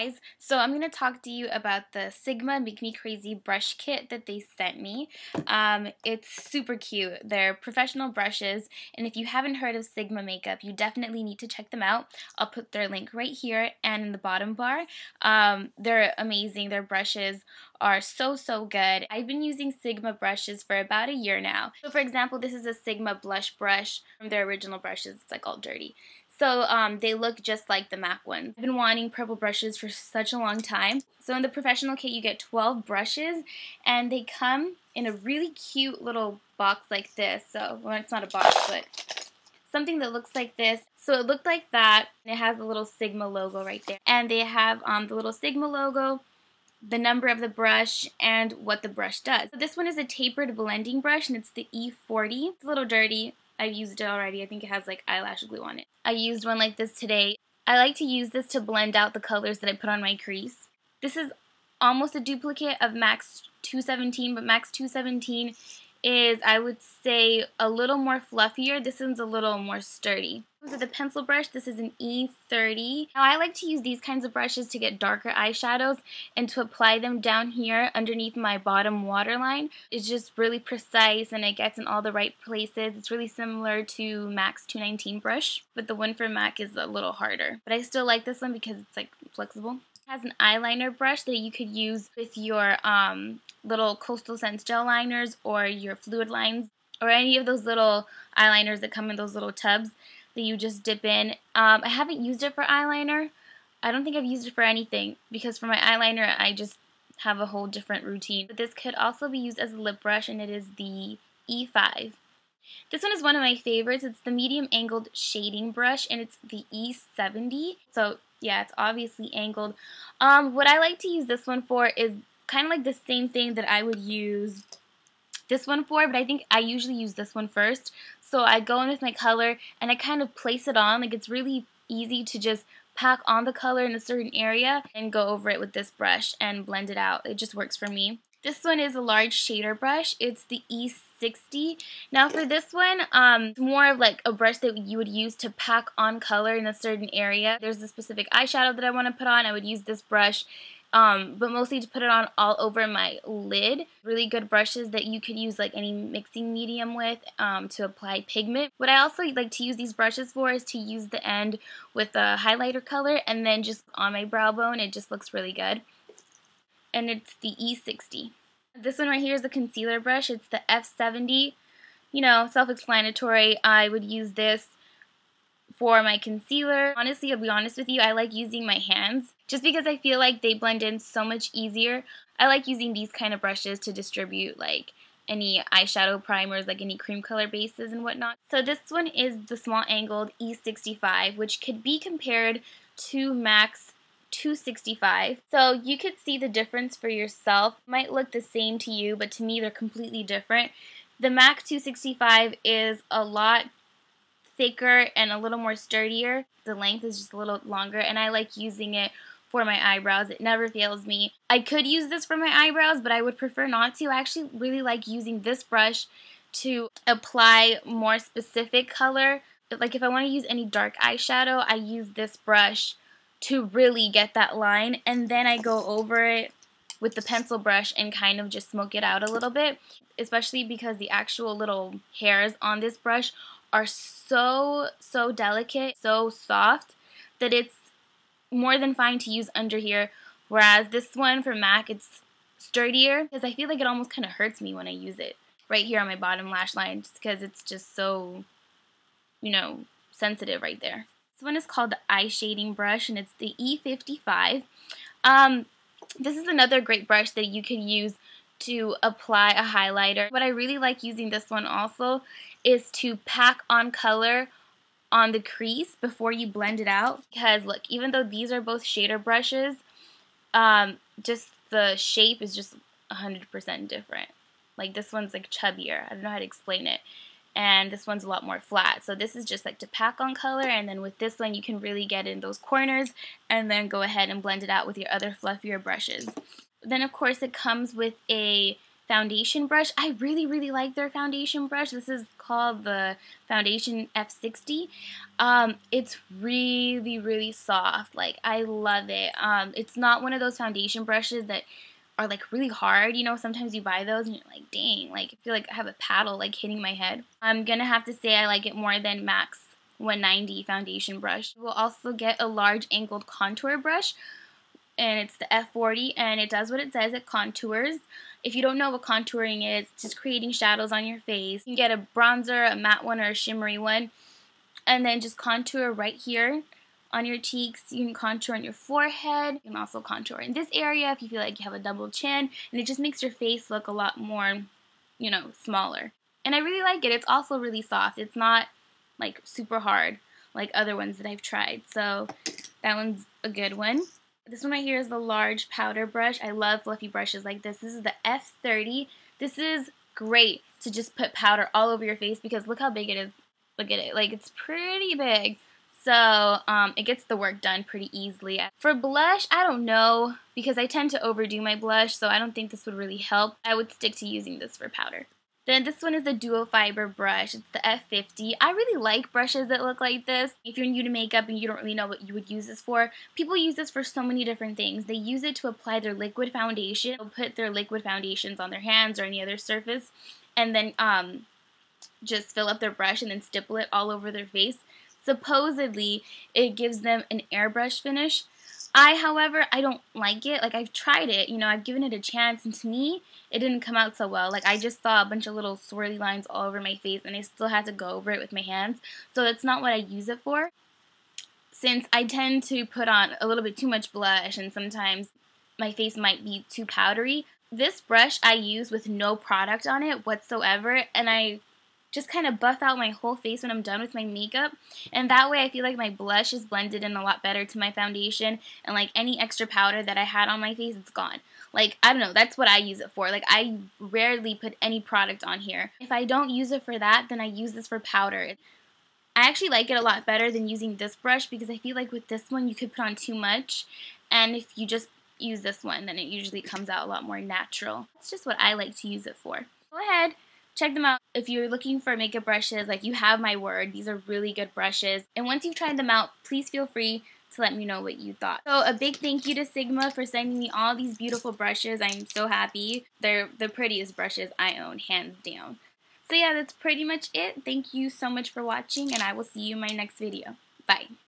guys, so I'm going to talk to you about the Sigma Make Me Crazy brush kit that they sent me. It's super cute. They're professional brushes, and if you haven't heard of Sigma makeup, you definitely need to check them out. I'll put their link right here and in the bottom bar. They're amazing. Their brushes are so good. I've been using Sigma brushes for about a year now. So for example, this is a Sigma blush brush from their original brushes. It's like all dirty. So they look just like the MAC ones. I've been wanting purple brushes for such a long time. So in the professional kit you get 12 brushes and they come in a really cute little box like this. So, well, it's not a box, but something that looks like this. So it looked like that. It has the little Sigma logo right there. And they have the little Sigma logo, the number of the brush, and what the brush does. So this one is a tapered blending brush and it's the E40. It's a little dirty. I've used it already. I think it has like eyelash glue on it. I used one like this today. I like to use this to blend out the colors that I put on my crease. This is almost a duplicate of MAC's 217, but MAC's 217 is, I would say, a little more fluffier. This one's a little more sturdy. So the pencil brush, this is an E30. Now I like to use these kinds of brushes to get darker eyeshadows and to apply them down here underneath my bottom waterline. It's just really precise and it gets in all the right places. It's really similar to MAC's 219 brush, but the one for MAC is a little harder. But I still like this one because it's like flexible. It has an eyeliner brush that you could use with your little Coastal Scents gel liners or your fluid lines or any of those little eyeliners that come in those little tubs that you just dip in. I haven't used it for eyeliner. I don't think I've used it for anything because for my eyeliner I just have a whole different routine. But this could also be used as a lip brush and it is the E5. This one is one of my favorites. It's the medium angled shading brush and it's the E70. So yeah, it's obviously angled. What I like to use this one for is kind of like the same thing that I would use this one for, but I think I usually use this one first. So I go in with my color and I kind of place it on. Like it's really easy to just pack on the color in a certain area and go over it with this brush and blend it out. It just works for me. This one is a large shader brush. It's the E60. Now for this one, it's more of like a brush that you would use to pack on color in a certain area. There's a specific eyeshadow that I want to put on. I would use this brush. But mostly to put it on all over my lid. Really good brushes that you could use like any mixing medium with to apply pigment. What I also like to use these brushes for is to use the end with a highlighter color and then just on my brow bone. It just looks really good. And it's the E60. This one right here is a concealer brush. It's the F70. You know, self-explanatory. I would use this for my concealer. Honestly, I'll be honest with you, I like using my hands just because I feel like they blend in so much easier. I like using these kind of brushes to distribute like any eyeshadow primers, like any cream color bases and whatnot. So this one is the small angled E65, which could be compared to MAC's 265. So you could see the difference for yourself. It might look the same to you, but to me they're completely different. The MAC 265 is a lot thicker and a little more sturdier. The length is just a little longer and I like using it for my eyebrows. It never fails me. I could use this for my eyebrows, but I would prefer not to. I actually really like using this brush to apply more specific color. Like if I want to use any dark eyeshadow, I use this brush to really get that line and then I go over it with the pencil brush and kind of just smoke it out a little bit, especially because the actual little hairs on this brush are so delicate, so soft that it's more than fine to use under here, whereas this one for MAC, it's sturdier because I feel like it almost kind of hurts me when I use it right here on my bottom lash line just because it's just so, you know, sensitive right there. This one is called the eye shading brush and it's the E55. This is another great brush that you could use to apply a highlighter. What I really like using this one also is to pack on color on the crease before you blend it out. Because look, even though these are both shader brushes, just the shape is just 100% different. Like this one's like chubbier. I don't know how to explain it. And this one's a lot more flat. So this is just like to pack on color, and then with this one you can really get in those corners and then go ahead and blend it out with your other fluffier brushes. Then of course it comes with a foundation brush. I really, really like their foundation brush. This is called the Foundation F60. It's really, really soft. Like, I love it. It's not one of those foundation brushes that are like really hard. You know, sometimes you buy those and you're like, dang, like I feel like I have a paddle like hitting my head. I'm gonna have to say I like it more than MAC's 190 foundation brush. We'll also get a large angled contour brush, and it's the F40, and it does what it says, it contours. If you don't know what contouring is, it's just creating shadows on your face. You can get a bronzer, a matte one, or a shimmery one, and then just contour right here on your cheeks. You can contour on your forehead. You can also contour in this area if you feel like you have a double chin, and it just makes your face look a lot more, you know, smaller. And I really like it. It's also really soft. It's not like super hard like other ones that I've tried. So that one's a good one. This one right here is the large powder brush. I love fluffy brushes like this. This is the F30. This is great to just put powder all over your face because look how big it is. Look at it. Like, it's pretty big. So it gets the work done pretty easily. For blush, I don't know because I tend to overdo my blush, so I don't think this would really help. I would stick to using this for powder. Then this one is the Duo Fiber brush. It's the F50. I really like brushes that look like this. If you're new to makeup and you don't really know what you would use this for, people use this for so many different things. They use it to apply their liquid foundation. They'll put their liquid foundations on their hands or any other surface and then just fill up their brush and then stipple it all over their face. Supposedly, it gives them an airbrush finish. However, I don't like it. Like, I've tried it, you know, I've given it a chance, and to me, it didn't come out so well. Like, I just saw a bunch of little swirly lines all over my face, and I still had to go over it with my hands. So that's not what I use it for. Since I tend to put on a little bit too much blush, and sometimes my face might be too powdery, this brush I use with no product on it whatsoever, and I just kind of buff out my whole face when I'm done with my makeup, and that way I feel like my blush is blended in a lot better to my foundation, and like any extra powder that I had on my face, it's gone. Like, I don't know, that's what I use it for. Like, I rarely put any product on here. If I don't use it for that, then I use this for powder. I actually like it a lot better than using this brush because I feel like with this one you could put on too much, and if you just use this one, then it usually comes out a lot more natural. It's just what I like to use it for. Go ahead. Check them out. If you're looking for makeup brushes, like, you have my word. These are really good brushes. And once you've tried them out, please feel free to let me know what you thought. So a big thank you to Sigma for sending me all these beautiful brushes. I'm so happy. They're the prettiest brushes I own, hands down. So yeah, that's pretty much it. Thank you so much for watching, and I will see you in my next video. Bye.